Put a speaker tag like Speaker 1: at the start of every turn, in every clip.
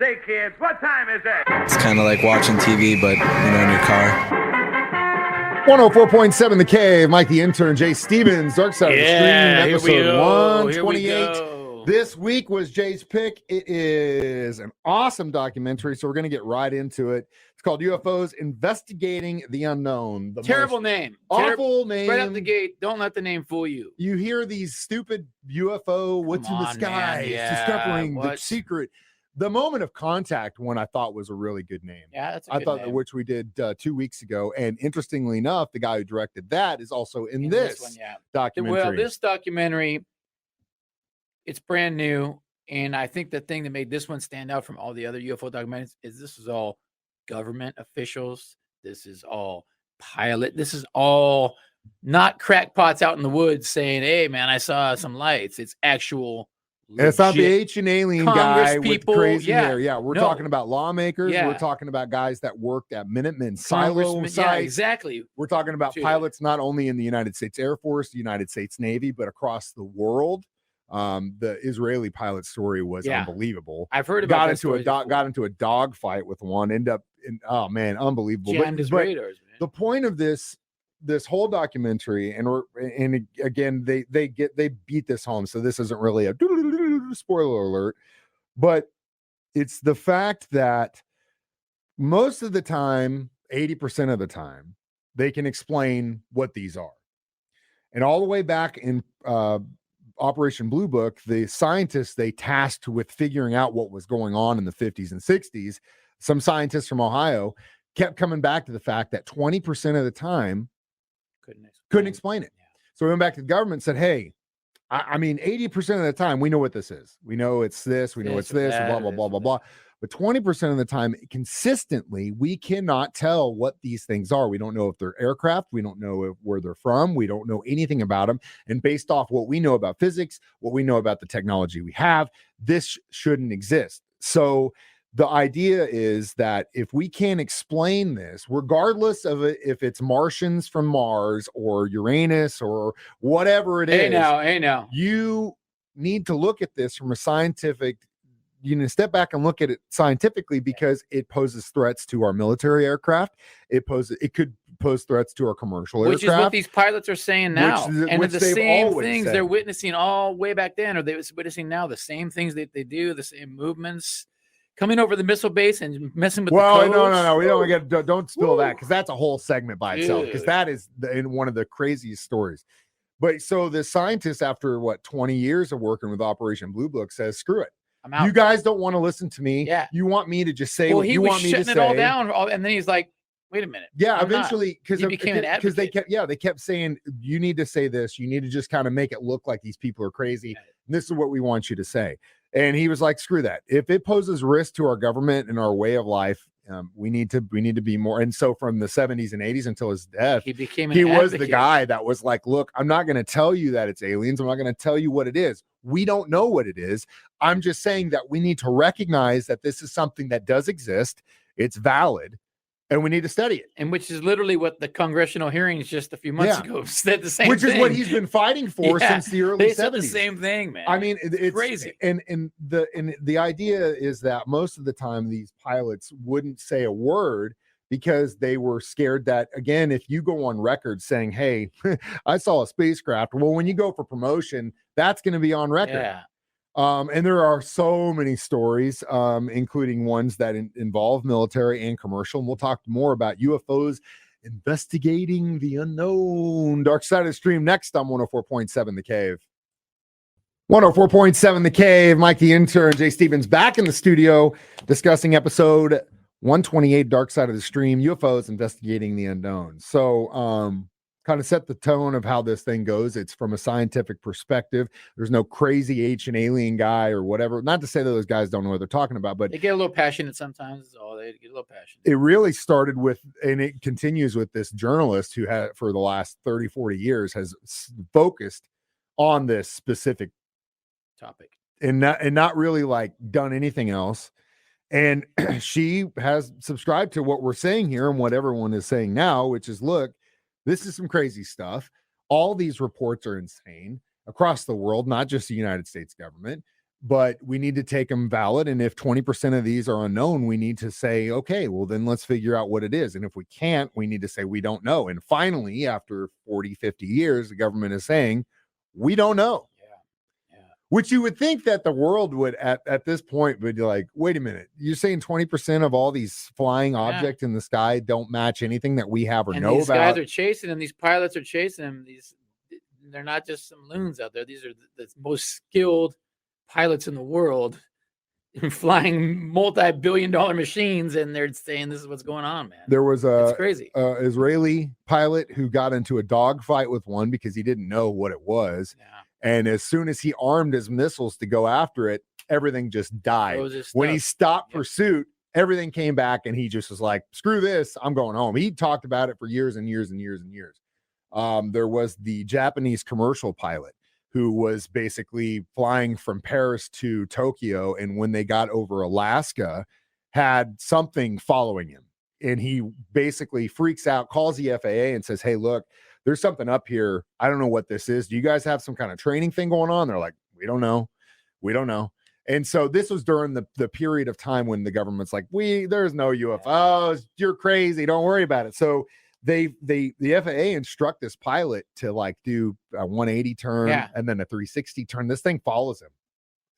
Speaker 1: Say, kids, what time is it?
Speaker 2: It's kind of like watching TV, but, in your car.
Speaker 3: 104.7 The Cave, Mike the Intern, Jay Stevens, Dark Side of the Stream, episode 128. This week was Jay's pick. It is an awesome documentary, so we're going to get right into it. It's called UFOs Investigating the Unknown.
Speaker 4: Terrible name.
Speaker 3: Awful name.
Speaker 4: Right out the gate. Don't let the name fool you.
Speaker 3: You hear these stupid UFO, what's in the sky, discovering the secret. The Moment of Contact one I thought was a really good name.
Speaker 4: Yeah, that's a good name.
Speaker 3: Which we did 2 weeks ago. And interestingly enough, the guy who directed that is also in this one, documentary.
Speaker 4: Well, this documentary, it's brand new. And I think the thing that made this one stand out from all the other UFO documentaries is this is all government officials. This is all pilot. This is all not crackpots out in the woods saying, hey, man, I saw some lights. It's actual.
Speaker 3: And it's not the ancient alien guy
Speaker 4: people,
Speaker 3: with crazy hair. Yeah, we're talking about lawmakers. Yeah. We're talking about guys that worked at Minutemen silo sites.
Speaker 4: Yeah, exactly.
Speaker 3: We're talking about pilots not only in the United States Air Force, the United States Navy, but across the world. The Israeli pilot story was unbelievable.
Speaker 4: I've heard about
Speaker 3: got into a dogfight with one. Unbelievable.
Speaker 4: Jammed his radars, man.
Speaker 3: The point of this whole documentary, and again, they beat this home, so this isn't really a spoiler alert, but it's the fact that most of the time, 80% of the time, they can explain what these are. And all the way back in Operation Blue Book, the scientists they tasked with figuring out what was going on in the 50s and 60s, some scientists from Ohio kept coming back to the fact that 20% of the time couldn't explain it. Yeah. So we went back to the government and said, hey, 80% of the time we know what this is. We know it's this, we know it's this, blah, blah, blah, blah, blah. But 20% of the time, consistently, we cannot tell what these things are. We don't know if they're aircraft. We don't know where they're from. We don't know anything about them. And based off what we know about physics, what we know about the technology we have, this shouldn't exist. So the idea is that if we can't explain this, regardless of it, if it's Martians from Mars or Uranus or whatever it is,
Speaker 4: hey now,
Speaker 3: you need to look at this from a scientific, step back and look at it scientifically, because it poses threats to our military aircraft. It could pose threats to our commercial aircraft.
Speaker 4: Which is what these pilots are saying now. And the same things they're witnessing all way back then, or they're witnessing now, the same things that they do, the same movements. Coming over the missile base and messing with the codes.
Speaker 3: No. We don't spill that, because that's a whole segment by itself, because that is in one of the craziest stories. But so the scientist, after 20 years of working with Operation Blue Book, says, screw it.
Speaker 4: I'm out.
Speaker 3: You guys don't want to listen to me.
Speaker 4: Yeah.
Speaker 3: You want me to just say what you want me to say.
Speaker 4: He was shutting it all down, and then he's like, wait a minute.
Speaker 3: Yeah, eventually, because
Speaker 4: they
Speaker 3: kept saying, you need to say this. You need to just kind of make it look like these people are crazy. And this is what we want you to say. And he was like, screw that. If it poses risk to our government and our way of life, we need to be more. And so from the 70s and 80s until his death,
Speaker 4: he
Speaker 3: was the guy that was like, look, I'm not going to tell you that it's aliens. I'm not going to tell you what it is. We don't know what it is. I'm just saying that we need to recognize that this is something that does exist. It's valid. And we need to study it.
Speaker 4: And which is literally what the congressional hearings just a few months ago said, the same
Speaker 3: thing.
Speaker 4: Which
Speaker 3: is what he's been fighting for since the early 70s.
Speaker 4: They said the same thing, man.
Speaker 3: I mean, it's
Speaker 4: crazy.
Speaker 3: And the idea is that most of the time these pilots wouldn't say a word, because they were scared that, again, if you go on record saying, hey, I saw a spacecraft, well, when you go for promotion, that's going to be on record.
Speaker 4: Yeah.
Speaker 3: And there are so many stories, including ones that involve military and commercial. And we'll talk more about UFOs investigating the unknown. Dark Side of the Stream next on 104.7 The Cave. 104.7 The Cave. Mike the Intern, Jay Stevens back in the studio discussing episode 128, Dark Side of the Stream, UFOs investigating the unknown. So, kind of set the tone of how this thing goes. It's from a scientific perspective. There's no crazy ancient alien guy or whatever. Not to say that those guys don't know what they're talking about, but
Speaker 4: they get a little passionate sometimes. They get a little passionate.
Speaker 3: It really started with, and it continues with, this journalist who had, for the last 30, 40 years, has focused on this specific
Speaker 4: topic
Speaker 3: and not really like done anything else. And she has subscribed to what we're saying here and what everyone is saying now, which is, look, this is some crazy stuff. All these reports are insane across the world, not just the United States government. but we need to take them valid. And if 20% of these are unknown, we need to say, okay, well, then let's figure out what it is. And if we can't, we need to say we don't know. And finally, after 40, 50 years, the government is saying, we don't know. Which you would think that the world would at this point would be like, wait a minute, you're saying 20% of all these flying objects in the sky don't match anything that we have or know
Speaker 4: these
Speaker 3: about.
Speaker 4: Guys are chasing them. These pilots are chasing them. They're not just some loons out there. These are the most skilled pilots in the world flying multi-billion-dollar machines, and they're saying this is what's going on, man.
Speaker 3: There was
Speaker 4: it's crazy.
Speaker 3: Israeli pilot who got into a dogfight with one because he didn't know what it was.
Speaker 4: Yeah.
Speaker 3: And as soon as he armed his missiles to go after it, everything just died. When he stopped pursuit, everything came back, and he just was like, screw this, I'm going home. He talked about it for years and years and years and years. There was the Japanese commercial pilot who was basically flying from Paris to Tokyo, and when they got over Alaska, had something following him. And he basically freaks out, calls the FAA and says, hey, look, there's something up here. I don't know what this is. Do you guys have some kind of training thing going on? They're like, we don't know. We don't know. And so this was during the period of time when the government's like, there's no UFOs. You're crazy. Don't worry about it. So the FAA instruct this pilot to like do a 180 turn and then a 360 turn. This thing follows him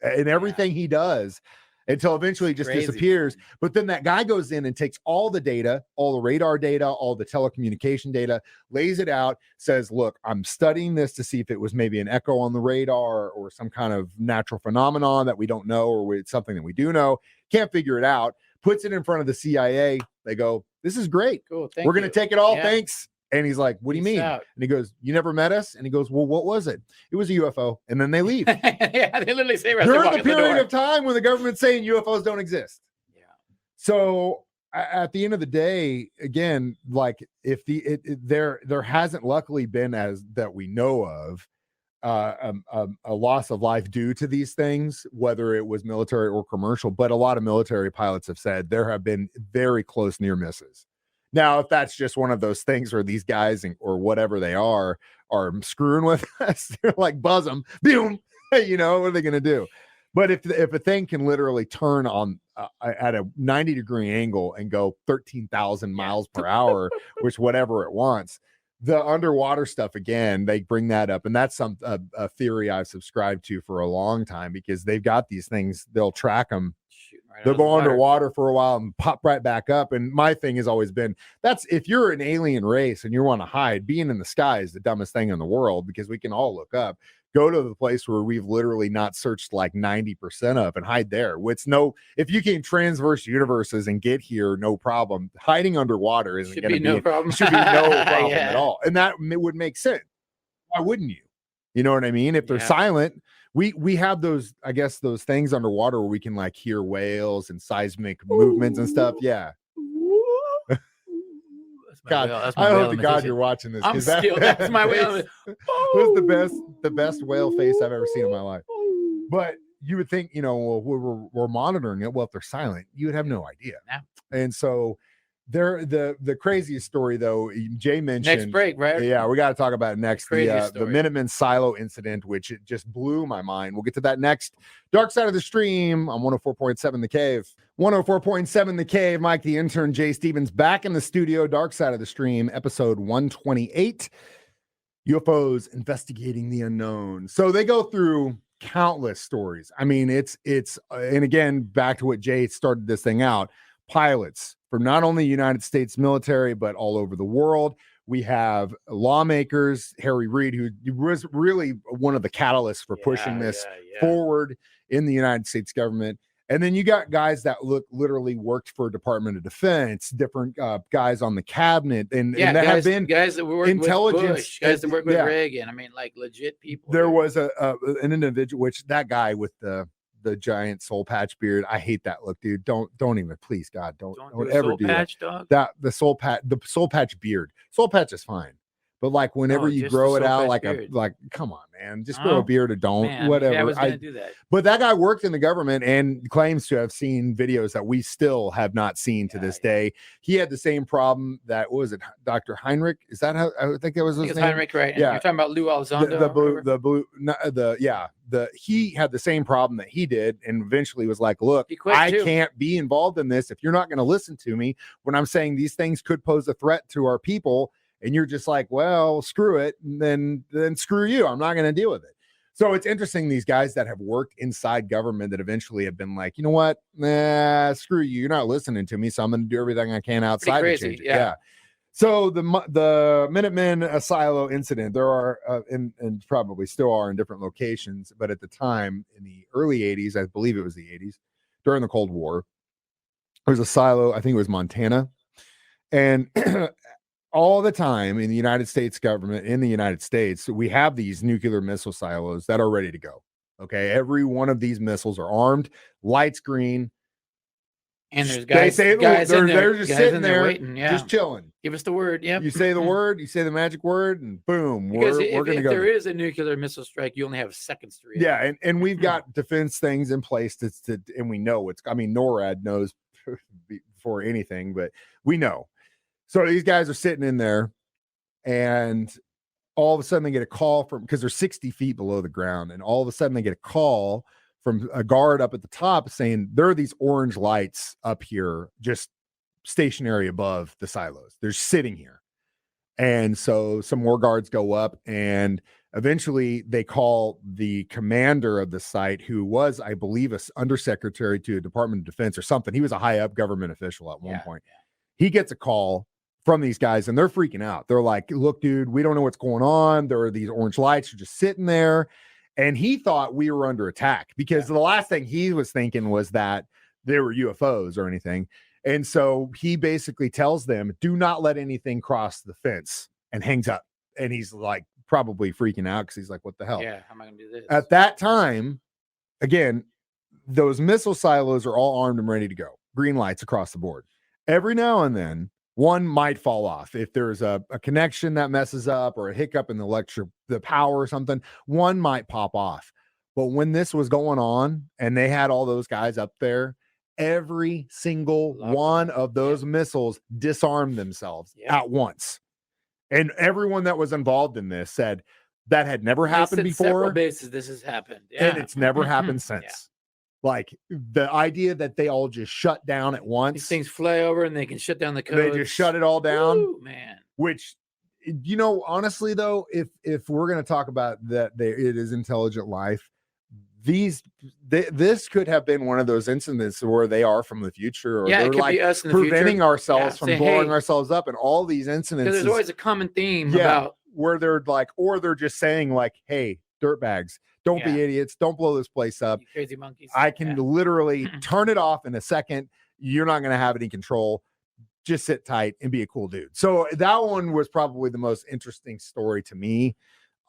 Speaker 3: and everything he does until eventually it just disappears. Man. But then that guy goes in and takes all the data, all the radar data, all the telecommunication data, lays it out, says, look, I'm studying this to see if it was maybe an echo on the radar or some kind of natural phenomenon that we don't know, or it's something that we do know. Can't figure it out. Puts it in front of the CIA. They go, this is great.
Speaker 4: Cool.
Speaker 3: We're going to take it all. Thanks. And he's like, what do you mean?
Speaker 4: Out.
Speaker 3: And he goes, you never met us? And he goes, well, what was it? It was a UFO. And then they leave.
Speaker 4: They literally say right
Speaker 3: during the period of time when the government's saying UFOs don't exist. Yeah. So at the end of the day, again, like if there hasn't luckily been, as that we know of, a loss of life due to these things, whether it was military or commercial, but a lot of military pilots have said there have been very close near misses. Now, if that's just one of those things where these guys or whatever they are screwing with us, they're like, buzz them, boom, what are they going to do? But if a thing can literally turn on at a 90-degree angle and go 13,000 miles per hour, which whatever it wants, the underwater stuff, again, they bring that up. And that's a theory I've subscribed to for a long time, because they've got these things, they'll track them. They'll go underwater for a while and pop right back up. And my thing has always been, that's if you're an alien race and you want to hide, being in the sky is the dumbest thing in the world, because we can all look up. Go to the place where we've literally not searched like 90% of and hide there. If you can transverse universes and get here, no problem. Hiding underwater isn't going to be no problem. Should be no problem at all. And that would make sense. Why wouldn't you? You know what I mean? If they're silent, we have those, I guess, those things underwater where we can like hear whales and seismic movements and stuff. Yeah. God, I hope to God you're watching this.
Speaker 4: That's my whale.
Speaker 3: It was the best whale face I've ever seen in my life. But you would think, we're monitoring it. Well, if they're silent, you would have no idea. Yeah. And so the craziest story, though, Jay mentioned
Speaker 4: next break, right?
Speaker 3: Yeah, we got to talk about it next. The Minuteman silo incident, which it just blew my mind. We'll get to that next. Dark Side of the Stream on 104.7 The Cave. 104.7 The Cave. Mike the Intern, Jay Stevens back in the studio. Dark Side of the Stream, episode 128. UFOs investigating the unknown. So they go through countless stories. I mean, it's and again, back to what Jay started this thing out. Pilots from not only the United States military, but all over the world. We have lawmakers, Harry Reid, who was really one of the catalysts for pushing this forward in the United States government. And then you got guys that literally worked for Department of Defense, different guys on the cabinet, and that have been
Speaker 4: guys that work
Speaker 3: intelligence,
Speaker 4: with Bush, guys that work with Reagan. I mean, like legit people.
Speaker 3: There was an individual, which that guy with the giant soul patch beard. I hate that look, dude. Don't even, please, God, don't ever do
Speaker 4: patch,
Speaker 3: that.
Speaker 4: Dog.
Speaker 3: The soul patch beard. Soul patch is fine, But like whenever
Speaker 4: Oh,
Speaker 3: you
Speaker 4: just the
Speaker 3: grow it out,
Speaker 4: soul-fed
Speaker 3: like
Speaker 4: beard.
Speaker 3: like, come on, man, just grow a
Speaker 4: Oh,
Speaker 3: beard or don't,
Speaker 4: Man,
Speaker 3: whatever.
Speaker 4: I was going to do that.
Speaker 3: But that guy worked in the government and claims to have seen videos that we still have not seen to this day. He had the same problem that, what was it, Dr. Heinrich? Is that how, I think that was his
Speaker 4: It's
Speaker 3: name?
Speaker 4: Heinrich, right? And
Speaker 3: Yeah.
Speaker 4: you're talking about Lou Elizondo.
Speaker 3: He had the same problem that he did, and eventually was like, look,
Speaker 4: He quit
Speaker 3: I
Speaker 4: too.
Speaker 3: can't be involved in this if you're not going to listen to me when I'm saying these things could pose a threat to our people. And you're just like, well, screw it, and then screw you. I'm not going to deal with it. So it's interesting, these guys that have worked inside government that eventually have been like, you know what? Nah, screw you. You're not listening to me, so I'm going to do everything I can outside to change it. Yeah. So the Minutemen silo incident, there are and probably still are in different locations, but at the time in the early 80s, I believe it was the 80s, during the Cold War, there was a silo, I think it was Montana, and all the time in the United States government, in the United States, we have these nuclear missile silos that are ready to go. Okay. Every one of these missiles are armed, lights green.
Speaker 4: And there's guys,
Speaker 3: they're just sitting there
Speaker 4: waiting. Yeah.
Speaker 3: just chilling.
Speaker 4: Give us the word. Yeah.
Speaker 3: You say the word, you say the magic word, and boom,
Speaker 4: Because
Speaker 3: we're going to go.
Speaker 4: If there is a nuclear missile strike, you only have seconds to react.
Speaker 3: Yeah. And we've got defense things in place and we know NORAD knows before anything, but we know. So these guys are sitting in there, and all of a sudden they get a call from, because they're 60 feet below the ground, and all of a sudden they get a call from a guard up at the top saying there are these orange lights up here just stationary above the silos. They're sitting here. And so some more guards go up, and eventually they call the commander of the site, who was, I believe, a undersecretary to the Department of Defense or something. He was a high up government official at one point. He gets a call from these guys, and they're freaking out. They're like, look, dude, we don't know what's going on. There are these orange lights. You're just sitting there. And he thought we were under attack, because the last thing he was thinking was that there were UFOs or anything. And so he basically tells them, do not let anything cross the fence, and hangs up. And he's like probably freaking out, because he's like, what the hell?
Speaker 4: Yeah, how am I going to do this?
Speaker 3: At that time, again, those missile silos are all armed and ready to go. Green lights across the board. Every now and then, one might fall off. If there's a connection that messes up, or a hiccup in the power or something, one might pop off. But when this was going on and they had all those guys up there, every single one of those missiles disarmed themselves at once. And everyone that was involved in this said that had never happened before.
Speaker 4: Several bases this has happened. Yeah.
Speaker 3: And it's never happened since. Like the idea that they all just shut down at once.
Speaker 4: These things fly over and they can shut down the codes.
Speaker 3: They just shut it all down.
Speaker 4: Woo, man.
Speaker 3: Which, honestly though, if we're going to talk about that, it is intelligent life. This could have been one of those incidents where they are from the future, or they're like us in the preventing future. Ourselves from blowing ourselves up, and all these incidents.
Speaker 4: There's always a common theme about
Speaker 3: where they're like, or they're just saying like, hey, dirtbags, don't be idiots. Don't blow this place up.
Speaker 4: You crazy monkeys.
Speaker 3: I can literally turn it off in a second. You're not going to have any control. Just sit tight and be a cool dude. So that one was probably the most interesting story to me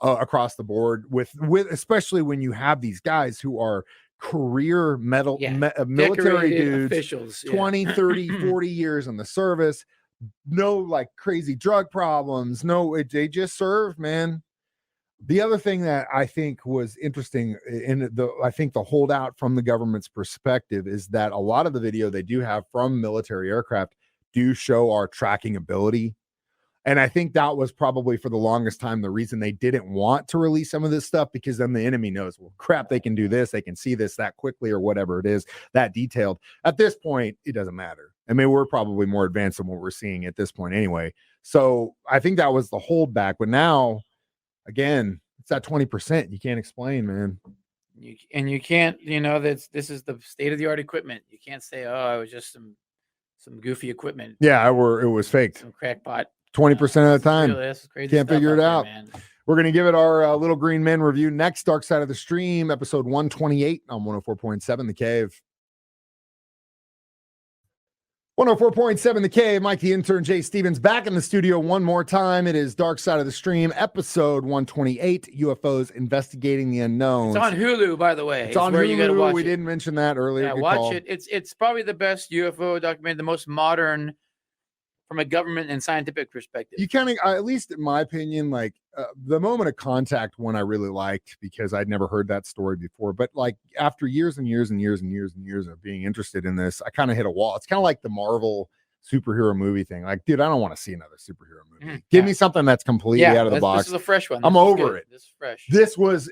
Speaker 3: across the board, with especially when you have these guys who are career military dudes,
Speaker 4: officials,
Speaker 3: 20, 30, 40 years in the service. No like crazy drug problems. No, they just serve, man. The other thing that I think was interesting I think the holdout from the government's perspective is that a lot of the video they do have from military aircraft do show our tracking ability. And I think that was probably for the longest time the reason they didn't want to release some of this stuff, because then the enemy knows, well, crap, they can do this. They can see this that quickly, or whatever it is, that detailed. At this point, it doesn't matter. I mean, we're probably more advanced than what we're seeing at this point anyway. So I think that was the holdback. But now, again, it's that 20% you can't explain, man.
Speaker 4: You can't, this is the state-of-the-art equipment. You can't say, oh, it was just some goofy equipment.
Speaker 3: Yeah, it was faked.
Speaker 4: Some crackpot.
Speaker 3: 20% of the time.
Speaker 4: This is crazy.
Speaker 3: Can't figure it out.
Speaker 4: Man.
Speaker 3: We're going to give it our Little Green Men review next. Dark Side of the Stream, episode 128 on 104.7 The Cave. 104.7 The Cave. Mike the Intern, Jay Stevens, back in the studio one more time. It is Dark Side of the Stream, episode 128, UFOs Investigating the Unknown.
Speaker 4: It's on Hulu, by the way.
Speaker 3: It's on Hulu. You gotta watch it. Didn't mention that earlier.
Speaker 4: Yeah, watch it. It's probably the best UFO documentary, the most modern from a government and scientific perspective.
Speaker 3: You kind of, at least in my opinion, like the moment of contact one I really liked because I'd never heard that story before. But like after years and years and years and years and years of being interested in this, I kind of hit a wall. It's kind of like the Marvel superhero movie thing. Like, dude, I don't want to see another superhero movie. Give me something that's completely out of the box.
Speaker 4: This is a fresh one.
Speaker 3: I'm over it.
Speaker 4: This is fresh.
Speaker 3: This was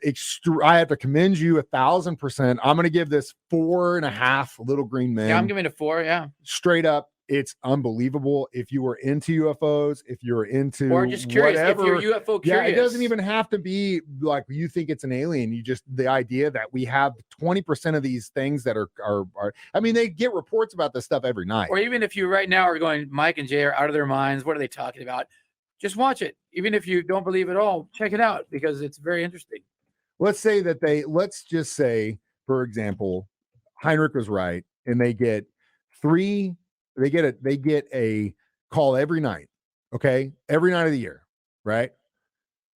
Speaker 3: I have to commend you 1,000%. I'm going to give this 4.5 little green men.
Speaker 4: Yeah, I'm giving it a 4. Yeah,
Speaker 3: straight up. It's unbelievable. If you were into UFOs, if you're into
Speaker 4: or just curious,
Speaker 3: whatever,
Speaker 4: if you're UFO curious,
Speaker 3: it doesn't even have to be like you think it's an alien. You just the idea that we have 20% of these things that are. I mean, they get reports about this stuff every night.
Speaker 4: Or even if you right now are going, Mike and Jay are out of their minds. What are they talking about? Just watch it. Even if you don't believe it all, check it out because it's very interesting.
Speaker 3: Let's just say, for example, Heinrich was right, and they get a call every night, okay? Every night of the year, right?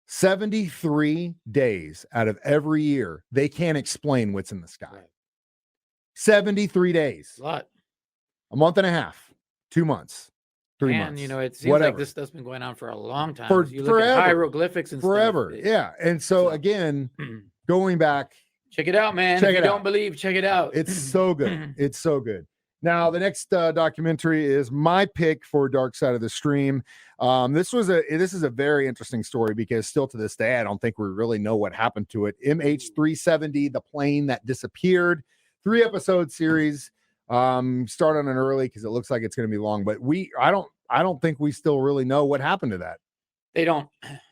Speaker 3: 73 days out of every year, they can't explain what's in the sky. Right. 73 days.
Speaker 4: A lot.
Speaker 3: A month and a half, 2 months, 3 months.
Speaker 4: And, you know, it seems like this stuff's been going on for a long time. You look
Speaker 3: forever.
Speaker 4: at hieroglyphics and
Speaker 3: forever.
Speaker 4: stuff.
Speaker 3: Yeah. And so again, going back.
Speaker 4: Check it out, man. If you don't believe, check it out.
Speaker 3: It's so good. It's so good. Now, the next documentary is my pick for Dark Side of the Stream. This is a very interesting story because still to this day, I don't think we really know what happened to it. MH370, the plane that disappeared, 3-episode series. Start on it early because it looks like it's going to be long, but I don't think we still really know what happened to that.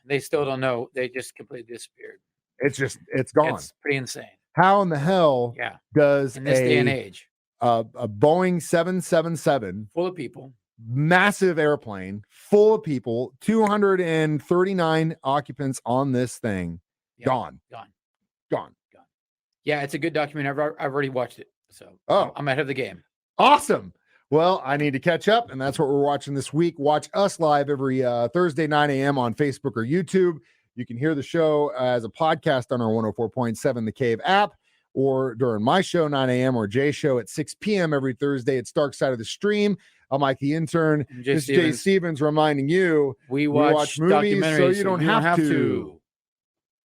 Speaker 4: They still don't know. They just completely disappeared.
Speaker 3: It's gone.
Speaker 4: It's pretty insane.
Speaker 3: How in the hell does
Speaker 4: in this day and age
Speaker 3: a Boeing 777
Speaker 4: full of people,
Speaker 3: massive airplane full of people, 239 occupants on this thing, gone.
Speaker 4: Yeah, it's a good documentary. I've already watched it, so I'm ahead of the game.
Speaker 3: Awesome. Well, I need to catch up, and that's what we're watching this week. Watch us live every Thursday 9 a.m. on Facebook or YouTube. You can hear the show as a podcast on our 104.7 The Cave app, or during my show 9 a.m. or Jay's show at 6 p.m. every Thursday. It's Dark Side of the Stream. I'm Mike the Intern. This is Jay Stevens reminding you
Speaker 4: we watch
Speaker 3: movies so you don't have to.